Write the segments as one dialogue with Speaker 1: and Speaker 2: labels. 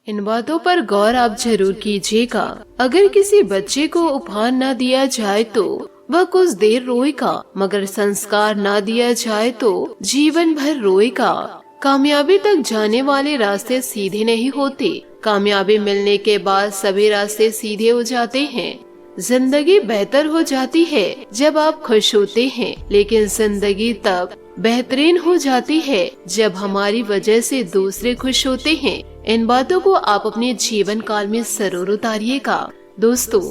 Speaker 1: इन बातों पर गौर आप जरूर कीजिएगा। अगर किसी बच्चे को उपहार न दिया जाए तो वह कुछ देर रोएगा, मगर संस्कार न दिया जाए तो जीवन भर रोएगा। कामयाबी तक जाने वाले रास्ते सीधे नहीं होते। कामयाबी मिलने के बाद सभी रास्ते सीधे हो जाते हैं। जिंदगी बेहतर हो जाती है जब आप खुश होते हैं, लेकिन जिंदगी तब बेहतरीन हो जाती है जब हमारी वजह से दूसरे खुश होते हैं। इन बातों को आप अपने जीवन काल में जरूर उतारिएगा। दोस्तों,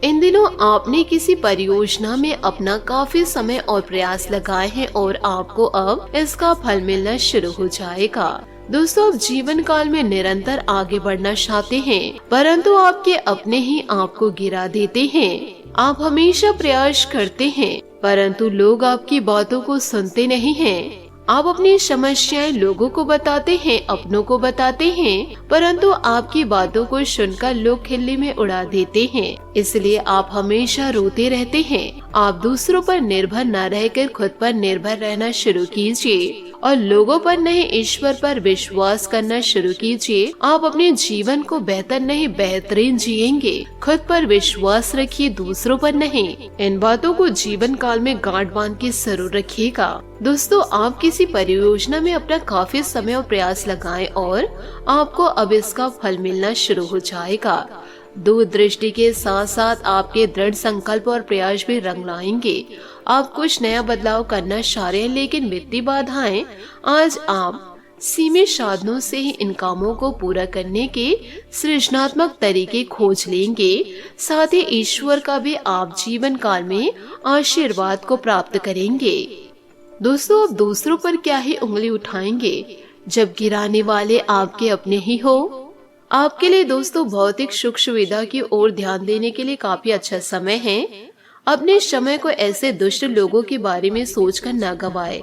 Speaker 1: इन दिनों आपने किसी परियोजना में अपना काफी समय और प्रयास लगाए हैं और आपको अब इसका फल मिलना शुरू हो जाएगा। दोस्तों, आप जीवन काल में निरंतर आगे बढ़ना चाहते हैं, परंतु आपके अपने ही आपको गिरा देते हैं। आप हमेशा प्रयास करते हैं, परंतु लोग आपकी बातों को सुनते नहीं हैं। आप अपनी समस्याएं लोगों को बताते हैं, अपनों को बताते हैं, परंतु आपकी बातों को सुनकर लोग खिल्ली में उड़ा देते हैं। इसलिए आप हमेशा रोते रहते हैं। आप दूसरों पर निर्भर न रहकर खुद पर निर्भर रहना शुरू कीजिए और लोगों पर नहीं, ईश्वर पर विश्वास करना शुरू कीजिए। आप अपने जीवन को बेहतर नहीं बेहतरीन जिएंगे। खुद पर विश्वास रखिए, दूसरों पर नहीं। इन बातों को जीवन काल में गांठ बांध के जरूर रखिएगा। दोस्तों, आप किसी परियोजना में अपना काफी समय और प्रयास लगाएं और आपको अब इसका फल मिलना शुरू हो जाएगा। दूरदृष्टि के साथ साथ आपके दृढ़ संकल्प और प्रयास भी रंग लाएंगे। आप कुछ नया बदलाव करना चाह रहे हैं, लेकिन वित्तीय बाधाएं आज आप सीमित साधनों से ही इन कामों को पूरा करने के सृजनात्मक तरीके खोज लेंगे। साथ ही ईश्वर का भी आप जीवन काल में आशीर्वाद को प्राप्त करेंगे। दोस्तों, आप दूसरों पर क्या ही उंगली उठाएंगे जब गिराने वाले आपके अपने ही हो। आपके लिए दोस्तों भौतिक सुख सुविधा की ओर ध्यान देने के लिए काफी अच्छा समय है। अपने समय को ऐसे दुष्ट लोगों के बारे में सोचकर न गवाए।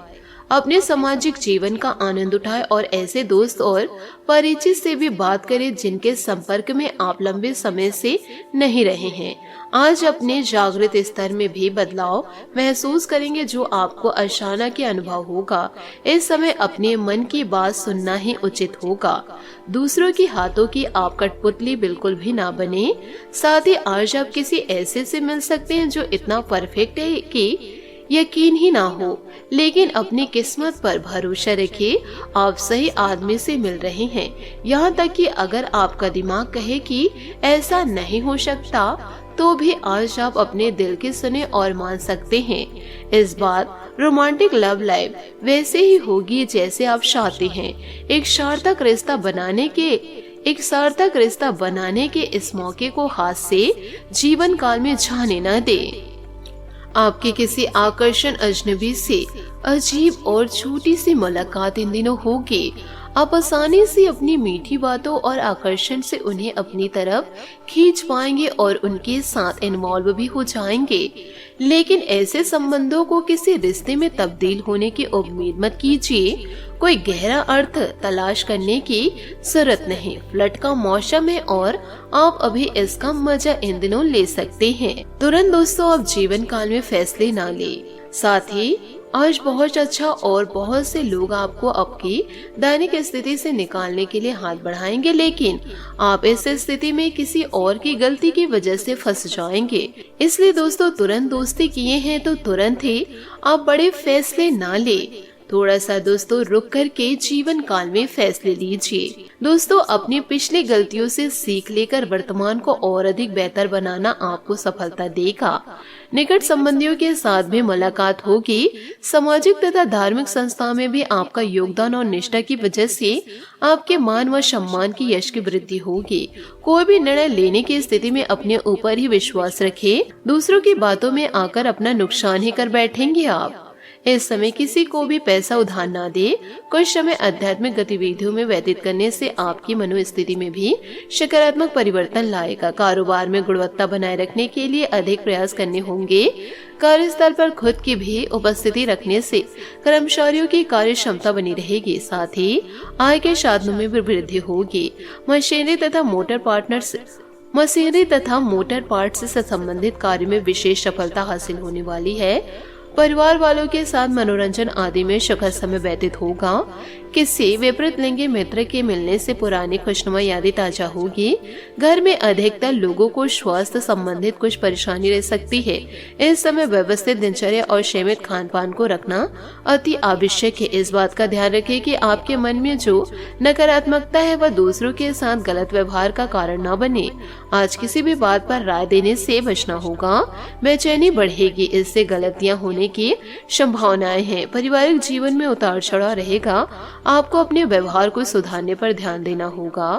Speaker 1: अपने सामाजिक जीवन का आनंद उठाए और ऐसे दोस्त और परिचित से भी बात करें जिनके संपर्क में आप लंबे समय से नहीं रहे हैं। आज अपने जागृत स्तर में भी बदलाव महसूस करेंगे जो आपको अचानक के अनुभव होगा। इस समय अपने मन की बात सुनना ही उचित होगा। दूसरों की हाथों की आप कठपुतली बिल्कुल भी ना बने। साथ ही आज आप किसी ऐसे से मिल सकते हैं जो इतना परफेक्ट है कि यकीन ही ना हो, लेकिन अपनी किस्मत पर भरोसा रखिए। आप सही आदमी से मिल रहे हैं। यहाँ तक कि अगर आपका दिमाग कहे कि ऐसा नहीं हो सकता, तो भी आज आप अपने दिल की सुने और मान सकते हैं। इस बार रोमांटिक लव लाइफ वैसे ही होगी जैसे आप चाहते हैं। एक सार्थक रिश्ता बनाने के इस मौके को हाथ से जीवन काल में जाने न दें। आपके किसी आकर्षण अजनबी से अजीब और छोटी सी मुलाकात इन दिनों होगी। आप आसानी से अपनी मीठी बातों और आकर्षण से उन्हें अपनी तरफ खींच पाएंगे और उनके साथ इन्वॉल्व भी हो जाएंगे। लेकिन ऐसे संबंधों को किसी रिश्ते में तब्दील होने की उम्मीद मत कीजिए। कोई गहरा अर्थ तलाश करने की जरूरत नहीं। फ्लर्ट का मौसम है और आप अभी इसका मजा इन दिनों ले सकते हैं। तुरंत दोस्तों आप जीवन काल में फैसले ना ले। साथ ही आज बहुत अच्छा और बहुत से लोग आपको आपकी दैनिक स्थिति से निकालने के लिए हाथ बढ़ाएंगे, लेकिन आप इस स्थिति में किसी और की गलती की वजह से फंस जाएंगे। इसलिए दोस्तों तुरंत दोस्ती किए हैं तो तुरंत ही आप बड़े फैसले ना ले। थोड़ा सा दोस्तों रुक करके जीवन काल में फैसले लीजिए। दोस्तों अपनी पिछली गलतियों से सीख लेकर वर्तमान को और अधिक बेहतर बनाना आपको सफलता देगा। निकट संबंधियों के साथ भी मुलाकात होगी। सामाजिक तथा धार्मिक संस्था में भी आपका योगदान और निष्ठा की वजह से आपके मान व सम्मान की यश की वृद्धि होगी। कोई भी निर्णय लेने की स्थिति में अपने ऊपर ही विश्वास रखें। दूसरों की बातों में आकर अपना नुकसान ही कर बैठेंगे आप। इस समय किसी को भी पैसा उधार ना दे। कुछ समय आध्यात्मिक गतिविधियों में व्यतीत करने से आपकी मनोस्थिति में भी सकारात्मक परिवर्तन लाएगा। कारोबार में गुणवत्ता बनाए रखने के लिए अधिक प्रयास करने होंगे। कार्यस्थल पर खुद की भी उपस्थिति रखने से कर्मचारियों की कार्य क्षमता बनी रहेगी। साथ ही आय के साधनों में भी वृद्धि होगी। मशीनरी तथा मोटर पार्ट्स से संबंधित कार्य में विशेष सफलता हासिल होने वाली है। परिवार वालों के साथ मनोरंजन आदि में सुखद समय व्यतीत होगा। किसी विपरीत लिंगी मित्र के मिलने से पुरानी खुशनुमा यादें ताजा होगी। घर में अधिकतर लोगों को स्वास्थ्य संबंधित कुछ परेशानी रह सकती है। इस समय व्यवस्थित दिनचर्या और सीमित खान पान को रखना अति आवश्यक है। इस बात का ध्यान रखें कि आपके मन में जो नकारात्मकता है वह दूसरों के साथ गलत व्यवहार का कारण न बने। आज किसी भी बात पर राय देने से बचना होगा। बेचैनी बढ़ेगी, इससे गलतियां होने की संभावनाएं हैं। पारिवारिक जीवन में उतार चढ़ाव रहेगा। आपको अपने व्यवहार को सुधारने पर ध्यान देना होगा।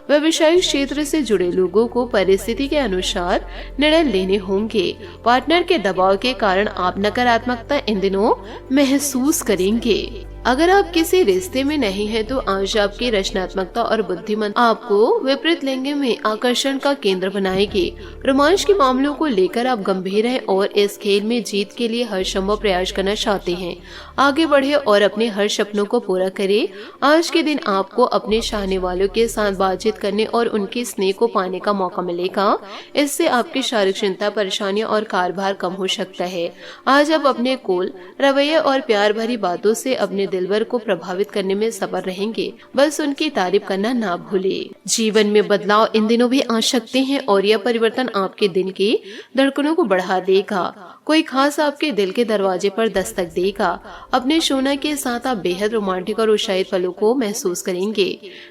Speaker 1: व्यवसायिक क्षेत्र से जुड़े लोगों को परिस्थिति के अनुसार निर्णय लेने होंगे। पार्टनर के दबाव के कारण आप नकारात्मकता इन दिनों महसूस करेंगे। अगर आप किसी रिश्ते में नहीं हैं तो आज आपकी रचनात्मकता और बुद्धिमत्ता आपको विपरीत लिंग में आकर्षण का केंद्र बनाएगी। रोमांच के मामलों को लेकर आप गंभीर हैं और इस खेल में जीत के लिए हर संभव प्रयास करना चाहते हैं। आगे बढ़े और अपने हर सपनों को पूरा करें। आज के दिन आपको अपने चाहने वालों के साथ बातचीत करने और उनके स्नेह को पाने का मौका मिलेगा। इससे आपकी शारीरिक चिंता, परेशानियां और कार्यभार कम हो सकता है। आज आप अपने कूल रवैये और प्यार भरी बातों से अपने दिलबर को प्रभावित करने में सफल रहेंगे। बस उनकी तारीफ करना ना भूले। जीवन में बदलाव इन दिनों भी आ सकते हैं और यह परिवर्तन आपके दिन की धड़कनों को बढ़ा देगा। कोई खास आपके दिल के दरवाजे पर दस्तक देगा। अपने शोना के साथ आप बेहद रोमांटिक और उत्साहित पलों को महसूस करेंगे।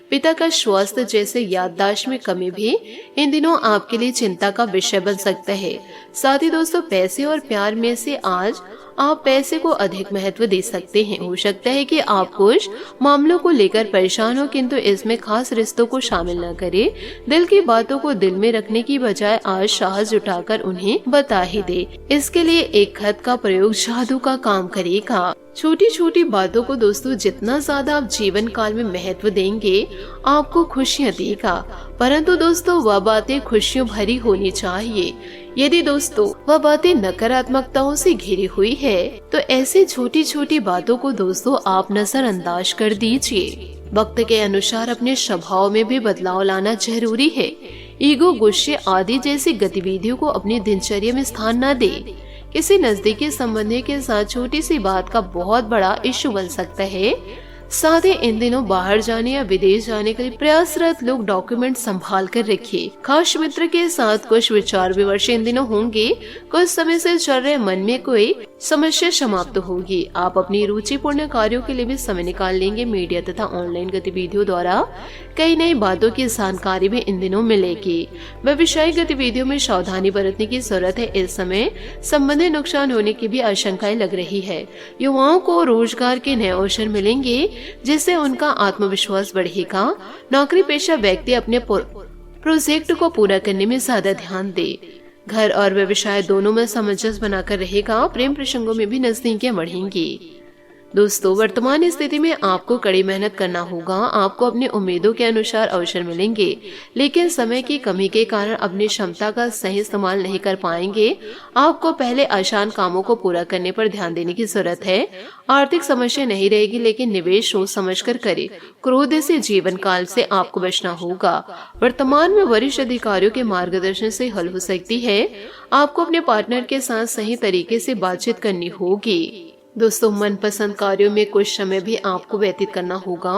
Speaker 1: पिता का स्वास्थ्य जैसे याददाश्त में कमी भी इन दिनों आपके लिए चिंता का विषय बन सकता है। साथ ही दोस्तों, पैसे और प्यार में से आज आप पैसे को अधिक महत्व दे सकते हैं। हो सकता है कि आप कुछ मामलों को लेकर परेशान हो, किंतु इसमें खास रिश्तों को शामिल न करें। दिल की बातों को दिल में रखने की बजाय आज साहस जुटाकर उन्हें बता ही दे। इसके लिए एक खत का प्रयोग जादू का काम करेगा। छोटी छोटी बातों को दोस्तों जितना ज्यादा आप जीवन काल में महत्व देंगे, आपको खुशियाँ देगा। परंतु दोस्तों, वह बातें खुशियों भरी होनी चाहिए। यदि दोस्तों वह बातें नकारात्मकताओं से घिरी हुई है तो ऐसी छोटी छोटी बातों को दोस्तों आप नजरअंदाज कर दीजिए। वक्त के अनुसार अपने स्वभाव में भी बदलाव लाना जरूरी है। ईगो, गुस्से आदि जैसी गतिविधियों को अपनी दिनचर्या में स्थान न दे। किसी नजदीकी संबंधी के साथ छोटी सी बात का बहुत बड़ा इश्यू बन सकता है। साथ ही इन दिनों बाहर जाने या विदेश जाने के लिए प्रयासरत लोग डॉक्यूमेंट संभाल कर रखिए। खास मित्र के साथ कुछ विचार विमर्श इन दिनों होंगे। कुछ समय से चल रहे मन में कोई समस्या समाप्त होगी। आप अपनी रुचिपूर्ण कार्यों के लिए भी समय निकाल लेंगे। मीडिया तथा ऑनलाइन गतिविधियों द्वारा कई नई बातों की जानकारी भी इन दिनों मिलेगी। व्यवसायिक गतिविधियों में सावधानी बरतने की जरूरत है। इस समय संबंधी नुकसान होने की भी आशंकाएं लग रही है। युवाओं को रोजगार के नए अवसर मिलेंगे जिससे उनका आत्मविश्वास बढ़ेगा। नौकरी पेशा व्यक्ति अपने प्रोजेक्ट को पूरा करने में ज्यादा ध्यान दे। घर और व्यवसाय दोनों में सामंजस्य बनाकर रहेगा। प्रेम प्रसंगों में भी नजदीकियां बढ़ेंगी। दोस्तों, वर्तमान स्थिति में आपको कड़ी मेहनत करना होगा। आपको अपनी उम्मीदों के अनुसार अवसर मिलेंगे, लेकिन समय की कमी के कारण अपनी क्षमता का सही इस्तेमाल नहीं कर पाएंगे। आपको पहले आसान कामों को पूरा करने पर ध्यान देने की जरूरत है। आर्थिक समस्या नहीं रहेगी, लेकिन निवेश सोच समझकर करें। क्रोध से जीवन काल से आपको बचना होगा। वर्तमान में वरिष्ठ अधिकारियों के मार्गदर्शन से हल हो सकती है। आपको अपने पार्टनर के साथ सही तरीके से बातचीत करनी होगी। दोस्तों, मनपसंद कार्यों में कुछ समय भी आपको व्यतीत करना होगा।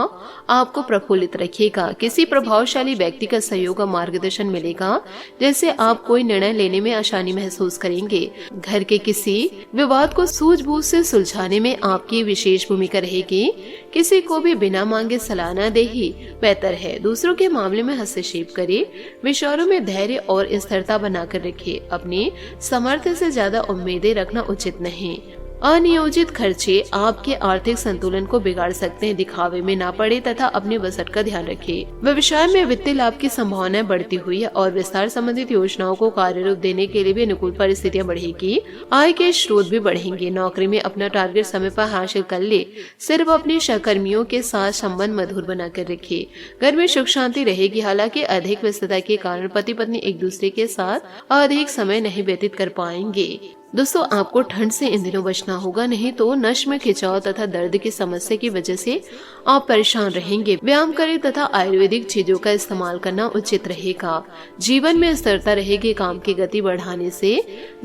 Speaker 1: आपको प्रफुल्लित रखिएगा। किसी प्रभावशाली व्यक्ति का सहयोग और मार्गदर्शन मिलेगा, जैसे आप कोई निर्णय लेने में आसानी महसूस करेंगे। घर के किसी विवाद को सूझबूझ से सुलझाने में आपकी विशेष भूमिका रहेगी। किसी को भी बिना मांगे सलाह न दे ही बेहतर है। दूसरों के मामले में हस्तक्षेप करे। विचारों में धैर्य और स्थिरता बनाकर रखिए। अपनी सामर्थ्य से ज्यादा उम्मीदें रखना उचित नहीं। अनियोजित खर्चे आपके आर्थिक संतुलन को बिगाड़ सकते हैं। दिखावे में ना पड़े तथा अपने बजट का ध्यान रखें। व्यवसाय में वित्तीय लाभ की संभावनाएं बढ़ती हुई है और विस्तार संबंधित योजनाओं को कार्य रूप देने के लिए भी अनुकूल परिस्थितियां बढ़ेगी। आय के स्रोत भी बढ़ेंगे। नौकरी में अपना टारगेट समय पर हासिल कर ले। सिर्फ अपने सहकर्मियों के साथ संबंध मधुर बनाकर रखिए। घर में सुख शांति रहेगी। हालांकि अधिक व्यस्तता के कारण पति पत्नी एक दूसरे के साथ अधिक समय नहीं व्यतीत कर पाएंगे। दोस्तों आपको ठंड से इन दिनों बचना होगा, नहीं तो नस में खिंचाव तथा दर्द की समस्या की वजह से आप परेशान रहेंगे। व्यायाम करें तथा आयुर्वेदिक चीजों का इस्तेमाल करना उचित रहेगा। जीवन में स्थिरता रहेगी। काम की गति बढ़ाने से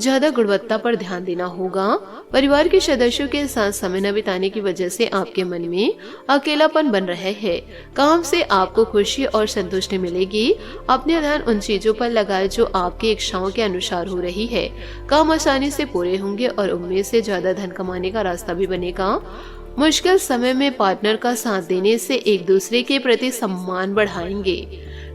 Speaker 1: ज्यादा गुणवत्ता पर ध्यान देना होगा। परिवार के सदस्यों के साथ समय न बिताने की वजह से आपके मन में अकेलापन बन रहे हैं। काम से आपको खुशी और संतुष्टि मिलेगी। अपने ध्यान उन चीजों पर लगाए जो आपकी इच्छाओं के अनुसार हो रही है। काम आसानी से पूरे होंगे और उम्मीद से ज्यादा धन कमाने का रास्ता भी बनेगा। मुश्किल समय में पार्टनर का साथ देने से एक दूसरे के प्रति सम्मान बढ़ाएंगे।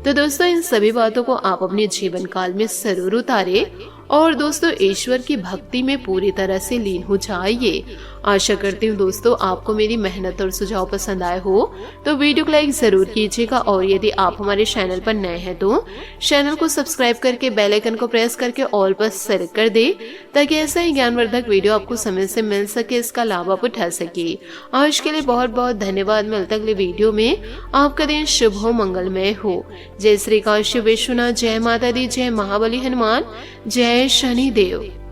Speaker 1: तो दोस्तों इन सभी बातों को आप अपने जीवन काल में जरूर उतारे और दोस्तों ईश्वर की भक्ति में पूरी तरह से लीन हो जाइए। आशा करती हूँ दोस्तों आपको मेरी मेहनत और सुझाव पसंद आए हो तो वीडियो को लाइक जरूर कीजिएगा और यदि आप हमारे चैनल पर नए हैं तो चैनल को सब्सक्राइब करके बेल आइकन को प्रेस करके ऑल पर सेलेक्ट कर दे ताकि ऐसा ही ज्ञानवर्धक वीडियो आपको समय से मिल सके, इसका लाभ आप उठा सके। आज के लिए बहुत बहुत धन्यवाद। मिलते अगले वीडियो में। आपका दिन शुभ हो, मंगलमय हो। जय श्री काशी विश्वनाथ, जय माता दी, जय महाबली हनुमान, जय शनिदेव।